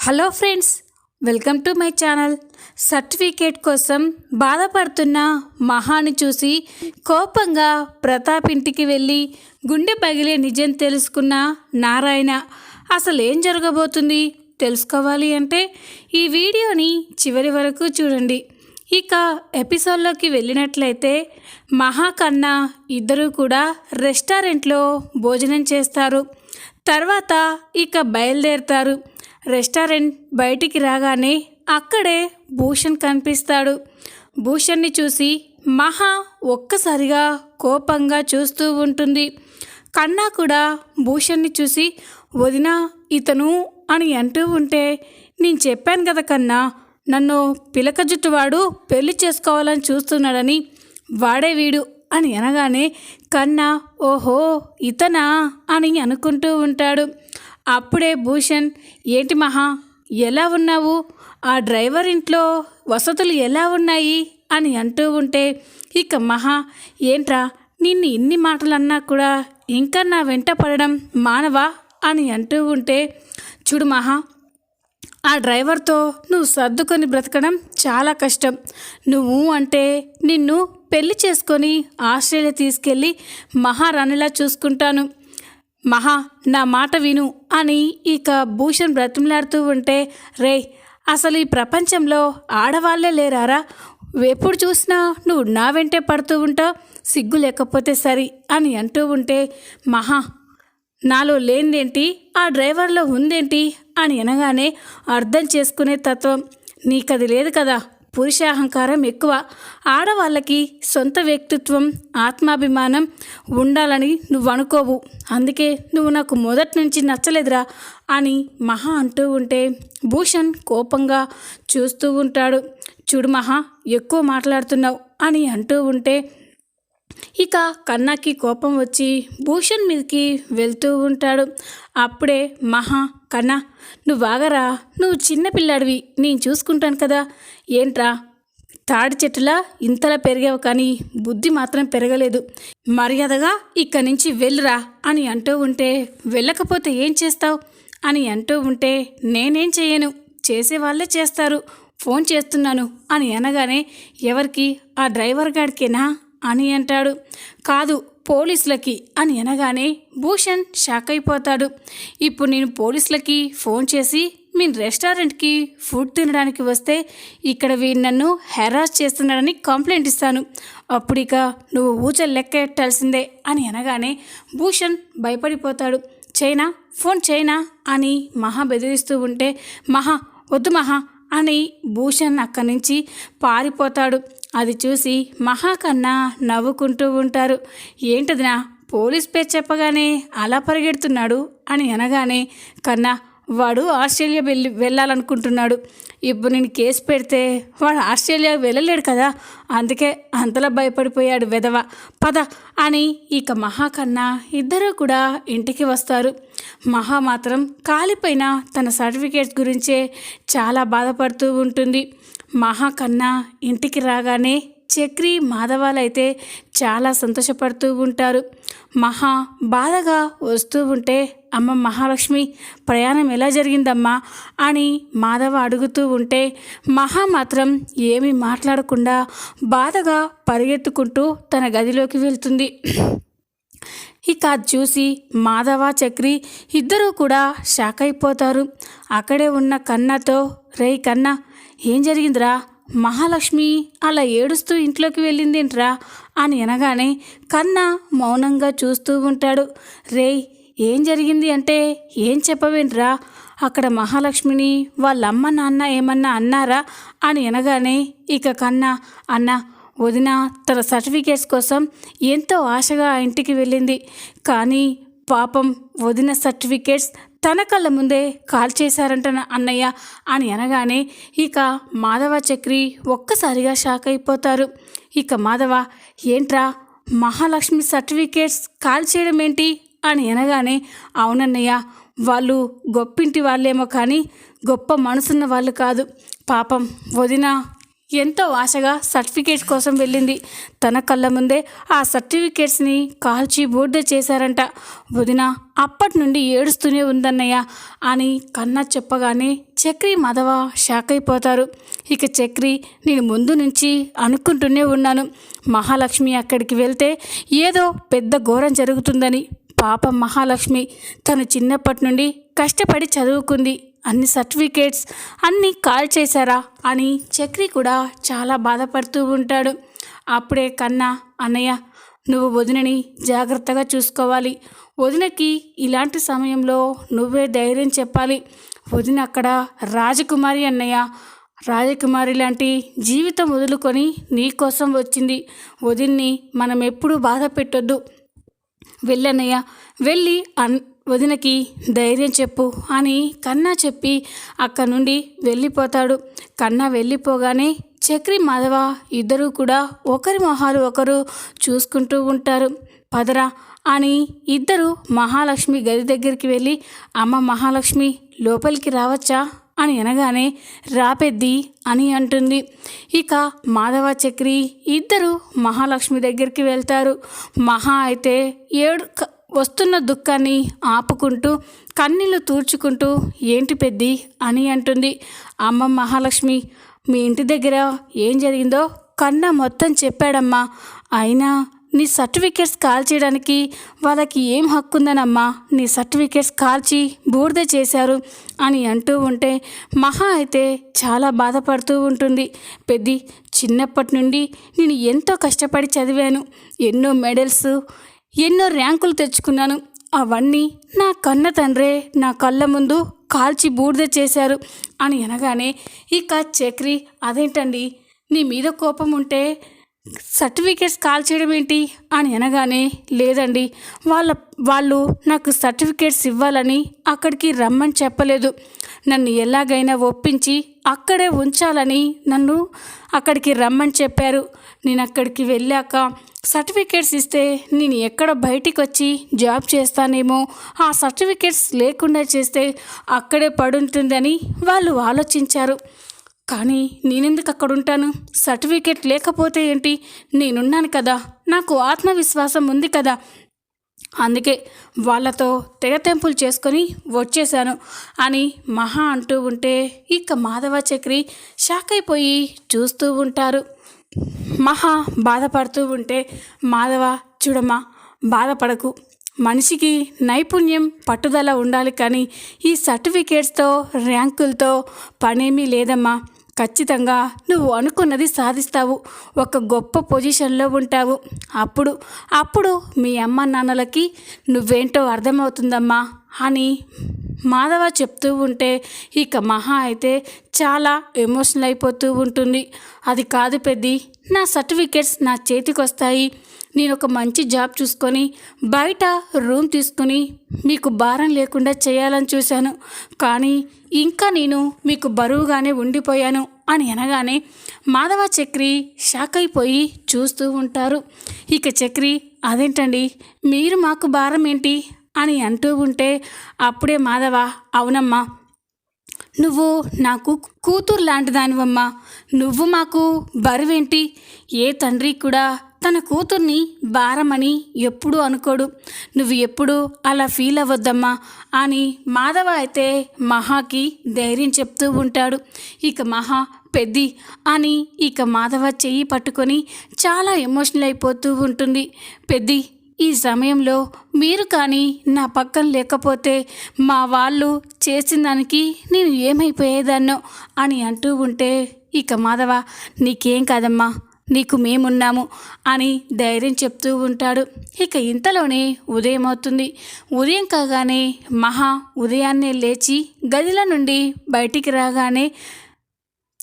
Hello friends, welcome to my channel. Certificate కోసం బాధపడుతున్న మహాని చూసి కోపంగా ప్రతాప్ ఇంటికి వెళ్ళి గుండె పగిలే నిజం తెలుసుకున్న నారాయణ అసలు ఏం జరగబోతుంది తెలుసుకోవాలి అంటే ఈ వీడియోని చివరి వరకు చూడండి. ఇక ఎపిసోడ్లోకి వెళ్ళినట్లయితే మహా కన్నా ఇద్దరూ కూడా రెస్టారెంట్లో భోజనం చేస్తారు. తర్వాత ఇక బయలుదేరుతారు. రెస్టారెంట్ బయటికి రాగానే అక్కడే భూషణ్ కనిపిస్తాడు. భూషణ్ని చూసి మహా ఒక్కసారిగా కోపంగా చూస్తూ ఉంటుంది. కన్నా కూడా భూషణ్ని చూసి వదినా ఇతను అని అంటూ ఉంటే, నేను చెప్పాను కదా కన్నా, నన్ను పిలక జుట్టువాడు పెళ్లి చేసుకోవాలని చూస్తున్నాడని, వాడే వీడు అని అనగానే కన్నా ఓహో ఇతనా అని అనుకుంటూ ఉంటాడు. అప్పుడే భూషణ్ ఏంటి మహా ఎలా ఉన్నావు, ఆ డ్రైవర్ ఇంట్లో వసతులు ఎలా ఉన్నాయి అని అంటూ ఉంటే, ఇక మహా ఏంట్రా నిన్ను ఇన్ని మాటలు అన్నా కూడా ఇంకా నా వెంట పడడం మానవా అని అంటూ ఉంటే, చూడు మహా ఆ డ్రైవర్తో నువ్వు సర్దుకొని బ్రతకడం చాలా కష్టం. నువ్వు అంటే నిన్ను పెళ్లి చేసుకొని ఆస్ట్రేలియా తీసుకెళ్ళి మహారాణిలా చూసుకుంటాను. మహా నా మాట విను అని ఇక భూషణ్ బ్రతిమలాడుతూ ఉంటే, రే అసలు ఈ ప్రపంచంలో ఆడవాళ్లే లేరారా, ఎప్పుడు చూసినా నువ్వు నా వెంటే పడుతూ ఉంటావు, సిగ్గు లేకపోతే సరి అని అంటూ ఉంటే, మహా నాలో లేనిదేంటి ఆ డ్రైవర్లో ఉందేంటి అని అనగానే అర్థం చేసుకునే తత్వం నీకది లేదు కదా, పురుషాహంకారం ఎక్కువ, ఆడవాళ్ళకి సొంత వ్యక్తిత్వం ఆత్మాభిమానం ఉండాలని నువ్వు అనుకోవు, అందుకే నువ్వు నాకు మొదటి నుంచి నచ్చలేదురా అని మహా అంటూ ఉంటే భూషణ్ కోపంగా చూస్తూ ఉంటాడు. చూడు మహా ఎక్కువ మాట్లాడుతున్నావు అని అంటూ ఉంటే ఇక కన్నాకి కోపం వచ్చి భూషణ్ మీదకి వెళ్తూ ఉంటాడు. అప్పుడే మహా కన్నా నువ్వు ఆగరా, నువ్వు చిన్నపిల్లాడివి, నేను చూసుకుంటాను కదా, ఏంట్రా తాడి చెట్టులా ఇంతలా పెరిగావు కానీ బుద్ధి మాత్రం పెరగలేదు, మర్యాదగా ఇక్కడి నుంచి వెళ్ళురా అని అంటూ ఉంటే, వెళ్ళకపోతే ఏం చేస్తావు అని అంటూ ఉంటే, నేనేం చేయను, చేసేవాళ్ళే చేస్తారు, ఫోన్ చేస్తున్నాను అని అనగానే ఎవరికి ఆ డ్రైవర్ గాడికేనా అని అంటాడు. కాదు పోలీసులకి అని అనగానే భూషణ్ షాక్ అయిపోతాడు. ఇప్పుడు నేను పోలీసులకి ఫోన్ చేసి మీ రెస్టారెంట్కి ఫుడ్ తినడానికి వస్తే ఇక్కడ వీడు నన్ను హెరాస్ చేస్తున్నాడని కంప్లైంట్ ఇస్తాను, అప్పుడు ఇక నువ్వు ఊచలు లెక్కెట్టాల్సిందే అని అనగానే భూషణ్ భయపడిపోతాడు. చైనా ఫోన్ చైనా అని మహా బెదిరిస్తూ ఉంటే, మహా వద్దు మహా అని భూషణ్ అక్కడి నుంచి పారిపోతాడు. అది చూసి మహా కన్నా నవ్వుకుంటూ ఉంటారు. ఏంటదినా పోలీస్ పేరు చెప్పగానే అలా పరిగెడుతున్నాడు అని అనగానే, కన్నా వాడు ఆస్ట్రేలియా వెళ్ళాలనుకుంటున్నాడు, ఇప్పుడు నేను కేసు పెడితే వాడు ఆస్ట్రేలియా వెళ్ళలేడు కదా, అందుకే అంతలా భయపడిపోయాడు వెధవ, పద అని ఇక మహా కన్నా ఇద్దరూ కూడా ఇంటికి వస్తారు. మహా మాత్రం కాలిపోయిన తన సర్టిఫికేట్స్ గురించే చాలా బాధపడుతూ ఉంటుంది. మహా కన్నా ఇంటికి రాగానే చక్రి మాధవాలైతే చాలా సంతోషపడుతూ ఉంటారు. మహా బాధగా వస్తూ ఉంటే, అమ్మ మహాలక్ష్మి ప్రయాణం ఎలా జరిగిందమ్మా అని మాధవ అడుగుతూ ఉంటే, మహా మాత్రం ఏమీ మాట్లాడకుండా బాధగా పరిగెత్తుకుంటూ తన గదిలోకి వెళ్తుంది. ఇక అది చూసి మాధవ చక్రి ఇద్దరూ కూడా షాక్ అయిపోతారు. అక్కడే ఉన్న కన్నాతో, రేయ్ కన్నా ఏం జరిగిందిరా, మహాలక్ష్మి అలా ఏడుస్తూ ఇంట్లోకి వెళ్ళిందేంట్రా అని అనగానే కన్నా మౌనంగా చూస్తూ ఉంటాడు. రేయ్ ఏం జరిగింది అంటే ఏం చెప్పవేంట్రా, అక్కడ మహాలక్ష్మిని వాళ్ళ అమ్మ నాన్న ఏమన్నా అన్నారా అని అనగానే ఇక కన్నా అన్న వదిన తన సర్టిఫికేట్స్ కోసం ఎంతో ఆశగా ఆ ఇంటికి వెళ్ళింది, కానీ పాపం వదిన సర్టిఫికేట్స్ తన కళ్ళ ముందే కాల్ చేశారంట అన్నయ్య అని అనగానే ఇక మాధవ చక్రి ఒక్కసారిగా షాక్ అయిపోతారు. ఇక మాధవ ఏంట్రా మహాలక్ష్మి సర్టిఫికేట్స్ కాల్ చేయడం ఏంటి అని అనగానే, అవునన్నయ్య వాళ్ళు గొప్పింటి వాళ్ళేమో కానీ గొప్ప మనసున్న వాళ్ళు కాదు, పాపం వదిన ఎంతో ఆశగా సర్టిఫికేట్స్ కోసం వెళ్ళింది. తన కళ్ళ ముందే ఆ సర్టిఫికేట్స్ని కాల్చి బూడిద చేశారంట. వదిన అప్పటి నుండి ఏడుస్తూనే ఉందన్నయ్య అని కన్నా చెప్పగానే చక్రి మాధవ షాక్ అయిపోతారు. ఇక చక్రి, నేను ముందు నుంచి అనుకుంటూనే ఉన్నాను, మహాలక్ష్మి అక్కడికి వెళ్తే ఏదో పెద్ద ఘోరం జరుగుతుందని. పాపం మహాలక్ష్మి తను చిన్నప్పటి నుండి కష్టపడి చదువుకుంది, అన్ని సర్టిఫికేట్స్ అన్నీ కాల్ చేశారా అని చక్రి కూడా చాలా బాధపడుతూ ఉంటాడు. అప్పుడే కన్నా, అన్నయ్య నువ్వు వదినని జాగ్రత్తగా చూసుకోవాలి. వదినకి ఇలాంటి సమయంలో నువ్వే ధైర్యం చెప్పాలి. వదిన అక్కడ రాజకుమారి అన్నయ్య, రాజకుమారి లాంటి జీవితం వదులుకొని నీ కోసం వచ్చింది. వదిన్ని మనం ఎప్పుడూ బాధ పెట్టొద్దు. వెళ్ళన్నయ్య, వెళ్ళి వదినకి ధైర్యం చెప్పు అని కన్నా చెప్పి అక్కడి నుండి వెళ్ళిపోతాడు. కన్నా వెళ్ళిపోగానే చక్రి మాధవ ఇద్దరూ కూడా ఒకరి మొహాలు ఒకరు చూసుకుంటూ ఉంటారు. పదరా అని ఇద్దరు మహాలక్ష్మి గది దగ్గరికి వెళ్ళి, అమ్మ మహాలక్ష్మి లోపలికి రావచ్చా అని అనగానే రాపెద్ది అని అంటుంది. ఇక మాధవ చక్రి ఇద్దరు మహాలక్ష్మి దగ్గరికి వెళ్తారు. మహా అయితే వస్తున్న దుఃఖాన్ని ఆపుకుంటూ కన్నీళ్ళు తూర్చుకుంటూ, ఏంటి పెద్ది అని అంటుంది. అమ్మ మహాలక్ష్మి, మీ ఇంటి దగ్గర ఏం జరిగిందో కన్నా మొత్తం చెప్పాడమ్మా. అయినా నీ సర్టిఫికేట్స్ కాల్ చేయడానికి వాళ్ళకి ఏం హక్కు ఉందనమ్మా? నీ సర్టిఫికేట్స్ కాల్చి బూడిద చేశారు అని అంటూ ఉంటే మహా అయితే చాలా బాధపడుతూ ఉంటుంది. పెద్ది, చిన్నప్పటి నుండి నేను ఎంతో కష్టపడి చదివాను, ఎన్నో మెడల్స్ ఎన్నో ర్యాంకులు తెచ్చుకున్నాను. అవన్నీ నా కన్న తండ్రే నా కళ్ళ ముందు కాల్చి బూడిద చేశారు అని అనగానే ఇక చక్రి, అదేంటండి నీ మీద కోపం ఉంటే సర్టిఫికేట్స్ కాల్ చేయడం ఏంటి అని అనగానే, లేదండి వాళ్ళు నాకు సర్టిఫికేట్స్ ఇవ్వాలని అక్కడికి రమ్మని చెప్పలేదు. నన్ను ఎలాగైనా ఒప్పించి అక్కడే ఉంచాలని నన్ను అక్కడికి రమ్మని చెప్పారు. నేను అక్కడికి వెళ్ళాక సర్టిఫికేట్స్ ఇస్తే నేను ఎక్కడ బయటికి వచ్చి జాబ్ చేస్తానేమో, ఆ సర్టిఫికేట్స్ లేకుండా చేస్తే అక్కడే పడుంటుందని వాళ్ళు ఆలోచించారు. కానీ నేనెందుకు అక్కడ ఉంటాను? సర్టిఫికేట్ లేకపోతే ఏంటి, నేనున్నాను కదా, నాకు ఆత్మవిశ్వాసం ఉంది కదా, అందుకే వాళ్ళతో తెగతెంపులు చేసుకొని వచ్చేశాను అని మహా అంటూ ఉంటే ఇక మాధవ చక్రి షాక్ అయిపోయి చూస్తూ ఉంటారు. మహా బాధపడుతూ ఉంటే, మాధవ చూడమ్మా, బాధపడకు, మనిషికి నైపుణ్యం పట్టుదల ఉండాలి, కానీ ఈ సర్టిఫికేట్స్తో ర్యాంకులతో పనేమీ లేదమ్మా. ఖచ్చితంగా నువ్వు అనుకున్నది సాధిస్తావు, ఒక గొప్ప పొజిషన్లో ఉంటావు. అప్పుడు మీ అమ్మ నాన్నలకి నువ్వేంటో అర్థమవుతుందమ్మా అని మాధవ చెప్తూ ఉంటే ఇక మహా అయితే చాలా ఎమోషనల్ అయిపోతూ ఉంటుంది. అది కాదు పెద్ది, నా సర్టిఫికేట్స్ నా చేతికి వస్తాయి, నేను ఒక మంచి జాబ్ చూసుకొని బయట రూమ్ తీసుకుని మీకు భారం లేకుండా చేయాలని చూశాను, కానీ ఇంకా నేను మీకు బరువుగానే ఉండిపోయాను అని అనగానే మాధవ చక్రి షాక్ అయిపోయి చూస్తూ ఉంటారు. ఇక చక్రి, అదేంటండి మీరు మాకు భారం ఏంటి అని అంటూ ఉంటే అప్పుడే మాధవ, అవునమ్మా, నువ్వు నాకు కూతురు లాంటి దానివమ్మా, నువ్వు మాకు బరువేంటి? ఏ తండ్రి కూడా తన కూతుర్ని భారమని ఎప్పుడూ అనుకోడు, నువ్వు ఎప్పుడూ అలా ఫీల్ అవ్వద్దమ్మా అని మాధవ అయితే మహాకి ధైర్యం చెప్తూ ఉంటాడు. ఇక మహా, పెద్ది అని ఇక మాధవ చెయ్యి పట్టుకొని చాలా ఎమోషనల్ అయిపోతూ ఉంటుంది. పెద్ది, ఈ సమయంలో మీరు కానీ నా పక్కన లేకపోతే మా వాళ్ళు చేసిన దానికి నేను ఏమైపోయేదాన్నో అని అంటూ ఉంటే ఇక మాధవ, నీకేం కాదమ్మా, నీకు మేమున్నాము అని ధైర్యం చెప్తూ ఉంటాడు. ఇక ఇంతలోనే ఉదయం అవుతుంది. ఉదయం కాగానే మహా ఉదయాన్నే లేచి గదిలో నుండి బయటికి రాగానే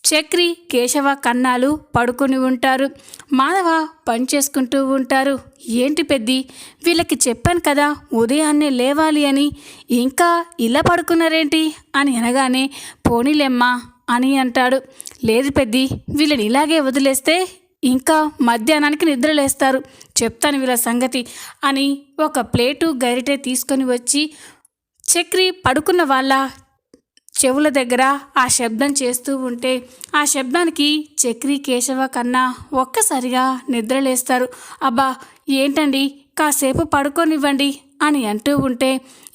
చక్రి, కేశవ, కన్నాలు పడుకొని ఉంటారు. మాధవ పని చేసుకుంటూ ఉంటారు. ఏంటి పెద్ది, వీళ్ళకి చెప్పాను కదా ఉదయాన్నే లేవాలి అని, ఇంకా ఇలా పడుకున్నారేంటి అని అనగానే, పోనీలేమ్మా అని అంటాడు. లేదు పెద్ది, వీళ్ళని ఇలాగే వదిలేస్తే ఇంకా మధ్యాహ్నానికి నిద్రలేస్తారు, చెప్తాను వీళ్ళ సంగతి అని ఒక ప్లేటు గరిటె తీసుకొని వచ్చి చక్రి పడుకున్న వాళ్ళ చెవుల దగ్గర ఆ శబ్దం చేస్తూ ఉంటే ఆ శబ్దానికి చక్రి కేశవ కన్నా ఒక్కసారిగా నిద్రలేస్తారు. అబ్బా ఏంటండి, కాసేపు పడుకోనివ్వండి అని అంటూ ఉంటే,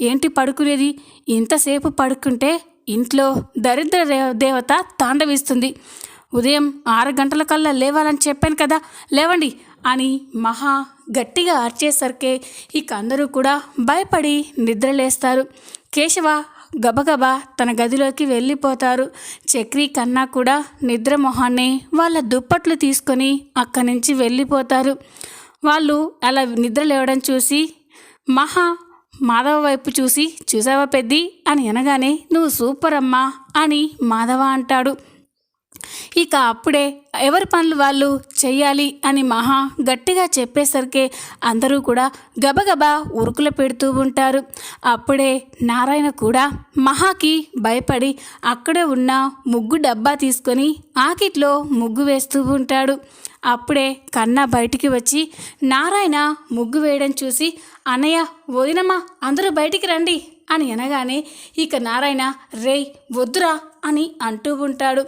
ఏంటి పడుకునేది, ఇంతసేపు పడుకుంటే ఇంట్లో దరిద్ర దేవత తాండవిస్తుంది. ఉదయం 6 గంటలకల్లా లేవాలని చెప్పాను కదా, లేవండి అని మహా గట్టిగా అరిచేసరికే ఇక అందరూ కూడా భయపడి నిద్రలేస్తారు. కేశవ గబగబా తన గదిలోకి వెళ్ళిపోతారు. చక్రి కన్నా కూడా నిద్ర మొహాన్ని వాళ్ళ దుప్పట్లు తీసుకొని అక్కడి నుంచి వెళ్ళిపోతారు. వాళ్ళు అలా నిద్ర లేవడం చూసి మహా మాధవ వైపు చూసి, చూసావా పెద్ది అని అనగానే, నువ్వు సూపర్ అమ్మా అని మాధవ అంటాడు. ఇక అప్పుడే ఎవరి పనులు వాళ్ళు చెయ్యాలి అని మహా గట్టిగా చెప్పేసరికి అందరూ కూడా గబగబా ఉరుకులు పెడుతూ ఉంటారు. అప్పుడే నారాయణ కూడా మహాకి భయపడి అక్కడే ఉన్న ముగ్గు డబ్బా తీసుకొని ఆకిట్లో ముగ్గు వేస్తూ ఉంటాడు. అప్పుడే కన్నా బయటికి వచ్చి నారాయణ ముగ్గు వేయడం చూసి, అన్నయ్య వదినమ్మా అందరూ బయటికి రండి అని అనగానే ఇక నారాయణ రేయ్ వద్దురా అని అంటూ ఉంటాడు.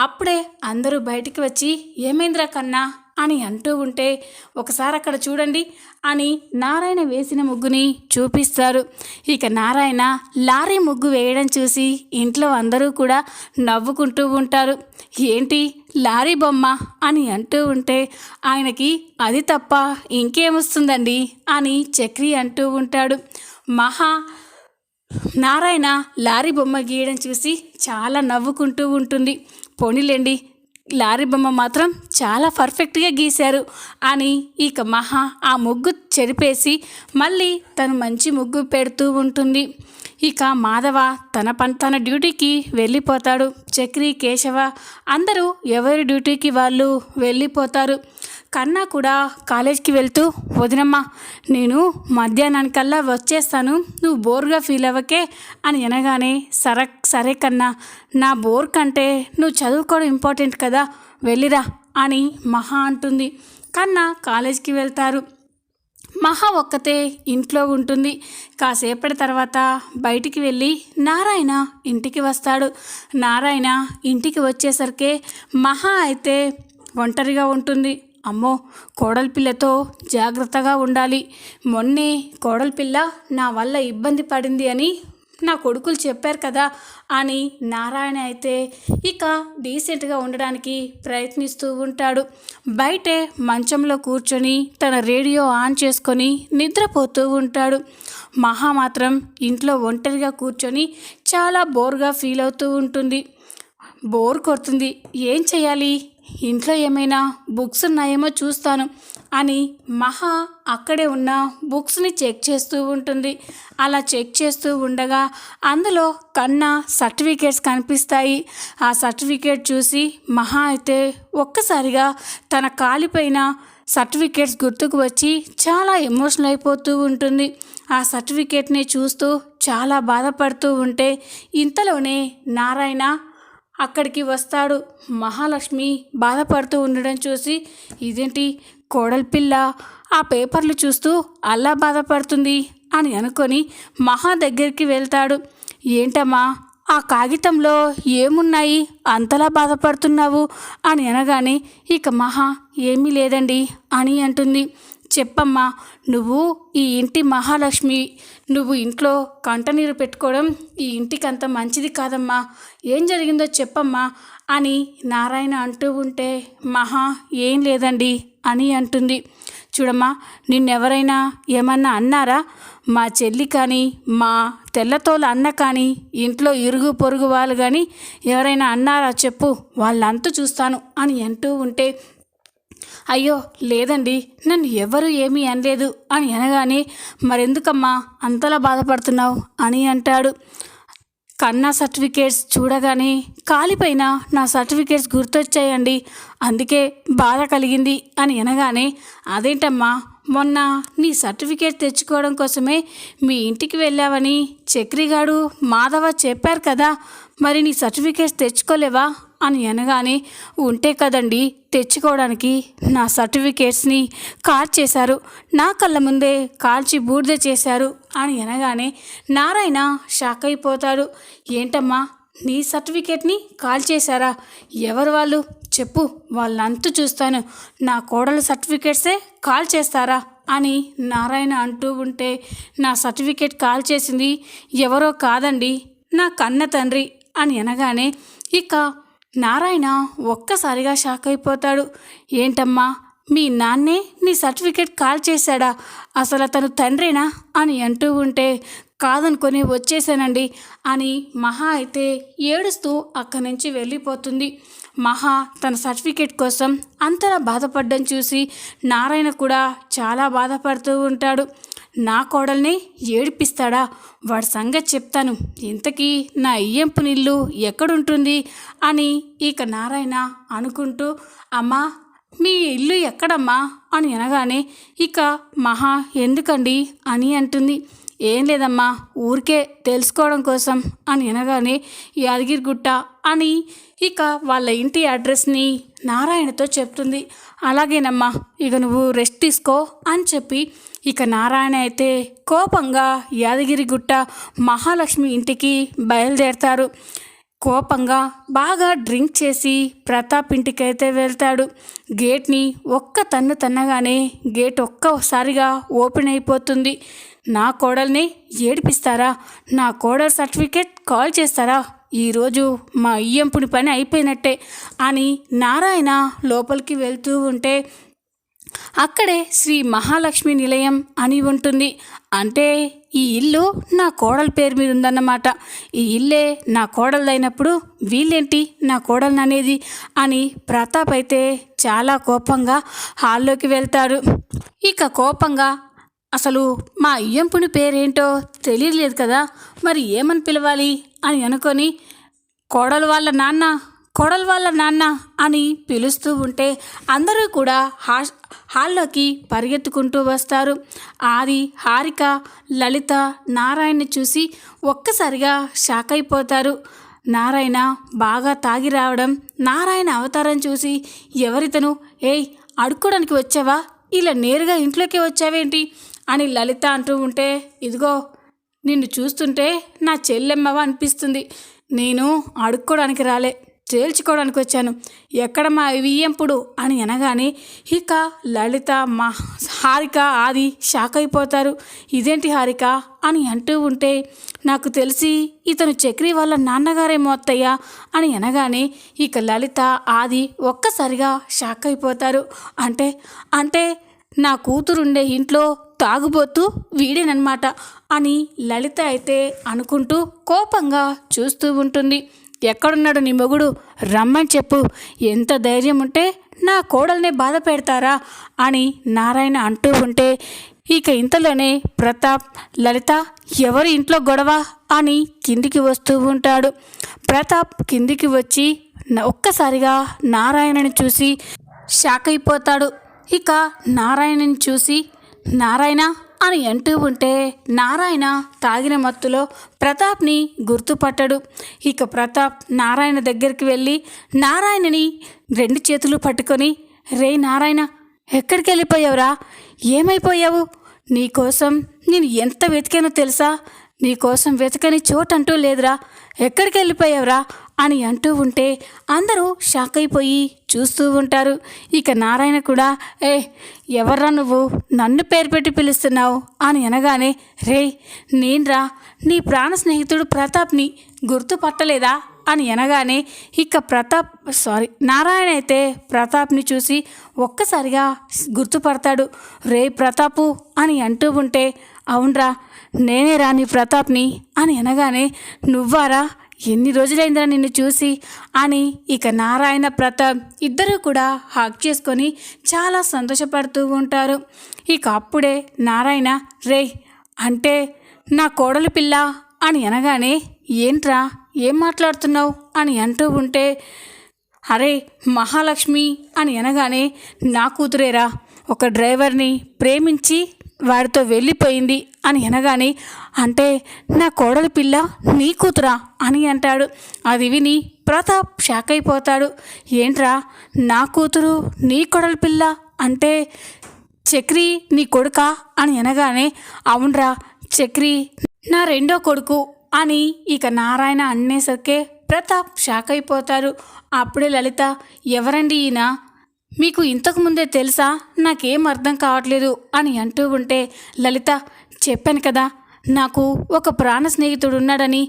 అప్పుడే అందరూ బయటికి వచ్చి ఏమైందిరా కన్నా అని అంటూ ఉంటే, ఒకసారి అక్కడ చూడండి అని నారాయణ వేసిన ముగ్గుని చూపిస్తారు. ఇక నారాయణ లారీ ముగ్గు వేయడం చూసి ఇంట్లో అందరూ కూడా నవ్వుకుంటూ ఉంటారు. ఏంటి లారీ బొమ్మ అని అంటూ ఉంటే, ఆయనకి అది తప్ప ఇంకేమొస్తుందండి అని చక్రి అంటూ ఉంటాడు. మహా నారాయణ లారీ బొమ్మ గీయడం చూసి చాలా నవ్వుకుంటూ ఉంటుంది. పోనీలేండి, లారీ బొమ్మ మాత్రం చాలా పర్ఫెక్ట్గా గీశారు అని ఇక మహా ఆ ముగ్గు చెరిపేసి మళ్ళీ తను మంచి ముగ్గు పెడుతూ ఉంటుంది. ఇక మాధవ తన డ్యూటీకి వెళ్ళిపోతాడు. చక్రి కేశవ అందరూ ఎవరి డ్యూటీకి వాళ్ళు వెళ్ళిపోతారు. కన్నా కూడా కాలేజ్కి వెళ్తూ, వదినమ్మ నేను మధ్యాహ్నానికల్లా వచ్చేస్తాను, నువ్వు బోర్గా ఫీల్ అవ్వకే అని అనగానే, సరే కన్నా, నా బోర్ కంటే నువ్వు చదువుకోవడం ఇంపార్టెంట్ కదా, వెళ్ళిరా అని మహా అంటుంది. కన్నా కాలేజ్కి వెళ్తారు. మహా ఒక్కతే ఇంట్లో ఉంటుంది. కాసేపటి తర్వాత బయటికి వెళ్ళి నారాయణ ఇంటికి వస్తాడు. నారాయణ ఇంటికి వచ్చేసరికి మహా అయితే ఒంటరిగా ఉంటుంది. అమ్మో, కోడలిపిల్లతో జాగ్రత్తగా ఉండాలి, మొన్నే కోడలిపిల్ల నా వల్ల ఇబ్బంది పడింది అని నా కొడుకులు చెప్పారు కదా అని నారాయణ అయితే ఇక డీసెంట్గా ఉండడానికి ప్రయత్నిస్తూ ఉంటాడు. బయటే మంచంలో కూర్చొని తన రేడియో ఆన్ చేసుకొని నిద్రపోతూ ఉంటాడు. మహా మాత్రం ఇంట్లో ఒంటరిగా కూర్చొని చాలా బోర్గా ఫీల్ అవుతూ ఉంటుంది. బోర్ కొడుతుంది, ఏం చేయాలి, ఇంట్లో ఏమైనా బుక్స్ ఉన్నాయేమో చూస్తాను అని మహా అక్కడే ఉన్న బుక్స్ని చెక్ చేస్తూ ఉంటుంది. అలా చెక్ చేస్తూ ఉండగా అందులో కన్నా సర్టిఫికేట్స్ కనిపిస్తాయి. ఆ సర్టిఫికేట్ చూసి మహా అయితే ఒక్కసారిగా తన కాలిపైన సర్టిఫికేట్స్ గుర్తుకు వచ్చి చాలా ఎమోషనల్ అయిపోతూ ఉంటుంది. ఆ సర్టిఫికేట్ని చూస్తూ చాలా బాధపడుతూ ఉంటే ఇంతలోనే నారాయణ అక్కడికి వస్తాడు. మహాలక్ష్మి బాధపడుతూ ఉండడం చూసి, ఇదేంటి కోడలిపిల్ల ఆ పేపర్లు చూస్తూ అలా బాధపడుతుంది అని అనుకొని మహా దగ్గరికి వెళ్తాడు. ఏంటమ్మా ఆ కాగితంలో ఏమున్నాయి అంతలా బాధపడుతున్నావు అని అనగానే ఇక మహా ఏమీ లేదండి అని అంటుంది. చెప్పమ్మా, నువ్వు ఈ ఇంటి మహాలక్ష్మి, నువ్వు ఇంట్లో కంటనీరు పెట్టుకోవడం ఈ ఇంటికి అంత మంచిది కాదమ్మా, ఏం జరిగిందో చెప్పమ్మా అని నారాయణ అంటూ ఉంటే మహా ఏం లేదండి అని అంటుంది. చూడమ్మా, నిన్నెవరైనా ఏమన్నా అన్నారా, మా చెల్లి కానీ మా తెల్లతోల అన్న కానీ ఇంట్లో ఇరుగు పొరుగు వాళ్ళు కానీ ఎవరైనా అన్నారా చెప్పు, వాళ్ళంతా చూస్తాను అని అంటూ ఉంటే, అయ్యో లేదండి, నన్ను ఎవరు ఏమీ అనలేదు అని అనగానే, మరెందుకమ్మా అంతలా బాధపడుతున్నావు అని అంటాడు. కన్నా సర్టిఫికేట్స్ చూడగానే కాలిపైన నా సర్టిఫికేట్స్ గుర్తొచ్చాయండి, అందుకే బాధ కలిగింది అని అనగానే, అదేంటమ్మా మొన్న నీ సర్టిఫికేట్ తెచ్చుకోవడం కోసమే మీ ఇంటికి వెళ్ళావని చక్రిగాడు మాధవ చెప్పారు కదా, మరి నీ సర్టిఫికేట్స్ తెచ్చుకోలేవా అని అనగానే, ఉంటే కదండి తెచ్చుకోవడానికి, నా సర్టిఫికేట్స్ని చేశారు, నా కళ్ళ ముందే కాల్చి బూడిద చేశారు అని అనగానే నారాయణ షాక్ అయిపోతాడు. ఏంటమ్మా నీ సర్టిఫికేట్ని కాల్ చేశారా? ఎవరు వాళ్ళు? చెప్పు, వాళ్ళంతా చూస్తాను. నా కోడలు సర్టిఫికేట్సే కాల్ చేస్తారా అని నారాయణ అంటూ ఉంటే, నా సర్టిఫికేట్ కాల్ చేసింది ఎవరో కాదండి, నా కన్న తండ్రి అని అనగానే ఇక నారాయణ ఒక్కసారిగా షాక్ అయిపోతాడు. ఏంటమ్మా, మీ నాన్నే నీ సర్టిఫికేట్ కాల్ చేశాడా? అసలు అతను తండ్రేనా అని అంటూ ఉంటే, కాదనుకొని వచ్చేసానండి అని మహా అయితే ఏడుస్తూ అక్కడి నుంచి వెళ్ళిపోతుంది. మహా తన సర్టిఫికేట్ కోసం అంతలా బాధపడ్డం చూసి నారాయణ కూడా చాలా బాధపడుతూ ఉంటాడు. నా కోడల్ని ఏడిపిస్తాడా? వాడి సంగతి చెప్తాను. ఇంతకీ నా ఇయ్యంపు నీళ్ళు ఎక్కడుంటుంది అని ఇక నారాయణ అనుకుంటూ, అమ్మా మీ ఇల్లు ఎక్కడమ్మా అని అనగానే ఇక మహా ఎందుకండి అని అంటుంది. ఏం లేదమ్మా, ఊరికే తెలుసుకోవడం కోసం అని అనగానే యాదగిరిగుట్ట అని ఇక వాళ్ళ ఇంటి అడ్రస్ని నారాయణతో చెప్తుంది. అలాగేనమ్మా, ఇక నువ్వు రెస్ట్ తీసుకో అని చెప్పి ఇక నారాయణ అయితే కోపంగా యాదగిరిగుట్ట మహాలక్ష్మి ఇంటికి బయలుదేరతారు. కోపంగా బాగా డ్రింక్ చేసి ప్రతాప్ ఇంటికైతే వెళ్తాడు. గేట్ని ఒక్క తన్ను తన్నగానే గేట్ ఒక్కసారిగా ఓపెన్ అయిపోతుంది. నా కోడల్ని ఏడిపిస్తారా? నా కోడల్ సర్టిఫికేట్ కాల్ చేస్తారా? ఈరోజు మా ఇయ్యంపుని పని అయిపోయినట్టే అని నారాయణ లోపలికి వెళ్తూ ఉంటే అక్కడే శ్రీ మహాలక్ష్మి నిలయం అని ఉంటుంది. అంటే ఈ ఇల్లు నా కోడల పేరు మీద ఉందన్నమాట. ఈ ఇల్లే నా కోడలైనప్పుడు వీళ్ళేంటి నా కోడలు అనేది అని ప్రతాప్ అయితే చాలా కోపంగా హాల్లోకి వెళ్తాడు. ఇక కోపంగా, అసలు మా అయ్యంపుని పేరేంటో తెలియలేదు కదా, మరి ఏమని పిలవాలి అని అనుకొని కోడలు వాళ్ళ నాన్న అని పిలుస్తూ ఉంటే అందరూ కూడా హాల్లోకి పరిగెత్తుకుంటూ వస్తారు. ఆది, హారిక, లలిత నారాయణని చూసి ఒక్కసారిగా షాక్ అయిపోతారు. నారాయణ బాగా తాగి రావడం, నారాయణ అవతారం చూసి ఎవరితను, ఏయ్ అడుక్కోడానికి వచ్చావా? ఇలా నేరుగా ఇంట్లోకి వచ్చావేంటి అని లలిత అంటూ ఉంటే, ఇదిగో నిన్ను చూస్తుంటే నా చెల్లెమ్మవ అనిపిస్తుంది. నేను అడుక్కోవడానికి రాలే, తేల్చుకోవడానికి వచ్చాను. ఎక్కడ మా వియ్యంపుడు అని అనగానే ఇక లలిత, మా హారిక, ఆది షాక్ అయిపోతారు. ఇదేంటి హారిక అని అంటూ ఉంటే, నాకు తెలిసి ఇతను చక్రి వాళ్ళ నాన్నగారేమో అత్తయ్య అని అనగానే ఇక లలిత, ఆది ఒక్కసారిగా షాక్ అయిపోతారు. అంటే నా కూతురుండే ఇంట్లో తాగుబోతూ వీడేనమాట అని లలిత అయితే అనుకుంటూ కోపంగా చూస్తూ ఉంటుంది. ఎక్కడున్నాడు నీ మొగుడు? రమ్మని చెప్పు. ఎంత ధైర్యం ఉంటే నా కోడల్నే బాధ పెడతారా అని నారాయణ అంటూ ఉంటే ఇక ఇంతలోనే ప్రతాప్, లలిత ఎవరి ఇంట్లో గొడవ అని కిందికి వస్తూ ఉంటాడు. ప్రతాప్ కిందికి వచ్చి ఒక్కసారిగా నారాయణని చూసి షాక్ అయిపోతాడు. ఇక నారాయణని చూసి నారాయణ అని అంటూ ఉంటే నారాయణ తాగిన మత్తులో ప్రతాప్ని గుర్తుపట్టడు. ఇక ప్రతాప్ నారాయణ దగ్గరికి వెళ్ళి నారాయణని 2 చేతులు పట్టుకొని, రే నారాయణ, ఎక్కడికి వెళ్ళిపోయావురా? ఏమైపోయావు? నీకోసం నేను ఎంత వెతికానో తెలుసా? నీకోసం వెతకని చోటంటూ లేదురా, ఎక్కడికి వెళ్ళిపోయావురా అని అంటూ ఉంటే అందరూ షాక్ అయిపోయి చూస్తూ ఉంటారు. ఇక నారాయణ కూడా, ఎవర్రా నువ్వు, నన్ను పేరు పెట్టి పిలుస్తున్నావు అని అనగానే, రే నేన్రా నీ ప్రాణ స్నేహితుడు ప్రతాప్ని, గుర్తుపట్టలేదా అని అనగానే ఇక నారాయణ అయితే ప్రతాప్ని చూసి ఒక్కసారిగా గుర్తుపడతాడు. రే ప్రతాపు అని అంటూ ఉంటే, అవునరా నేనే రా నీ ప్రతాప్ని అని అనగానే, నువ్వారా, ఎన్ని రోజులైందిరా నిన్ను చూసి అని ఇక నారాయణ, ప్రతాప్ ఇద్దరూ కూడా హగ్ చేసుకొని చాలా సంతోషపడుతూ ఉంటారు. ఇక అప్పుడే నారాయణ, రే అంటే నా కోడలి పిల్ల అని అనగానే, ఏంట్రా ఏం మాట్లాడుతున్నావు అని అంటూ ఉంటే, అరే మహాలక్ష్మి అని అనగానే, నా కూతురేరా, ఒక డ్రైవర్ని ప్రేమించి వాడితో వెళ్ళిపోయింది అని అనగానే, అంటే నా కోడలి పిల్ల నీ కూతురా అని అంటాడు. అది విని ప్రతాప్ షాక్ అయిపోతాడు. ఏంట్రా నా కూతురు నీ కోడలి పిల్ల అంటే చక్రి నీ కొడుకా అని అనగానే, అవునరా చక్రి నా రెండో కొడుకు అని ఇక నారాయణ అనేసరికి ప్రతాప్ షాక్ అయిపోతారు. అప్పుడే లలిత, ఎవరండి ఈయన, మీకు ఇంతకు ముందే తెలుసా, నాకేం అర్థం కావట్లేదు అని అంటూ ఉంటే, లలిత, చెప్పాను కదా నాకు ఒక ప్రాణ స్నేహితుడు ఉన్నాడని,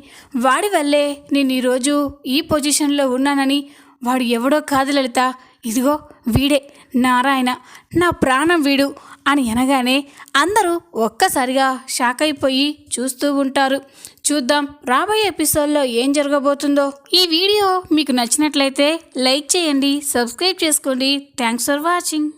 వాడి వల్లే నేను ఈరోజు ఈ పొజిషన్లో ఉన్నానని. వాడు ఎవడో కాదు లలిత, ఇదిగో వీడే నారాయణ, నా ప్రాణం వీడు అని అనగానే అందరూ ఒక్కసారిగా షాక్ అయిపోయి చూస్తూ ఉంటారు. చూద్దాం రాబోయే ఎపిసోడ్లో ఏం జరగబోతుందో. ఈ వీడియో మీకు నచ్చినట్లయితే లైక్ చేయండి, సబ్స్క్రైబ్ చేసుకోండి. Thanks for watching.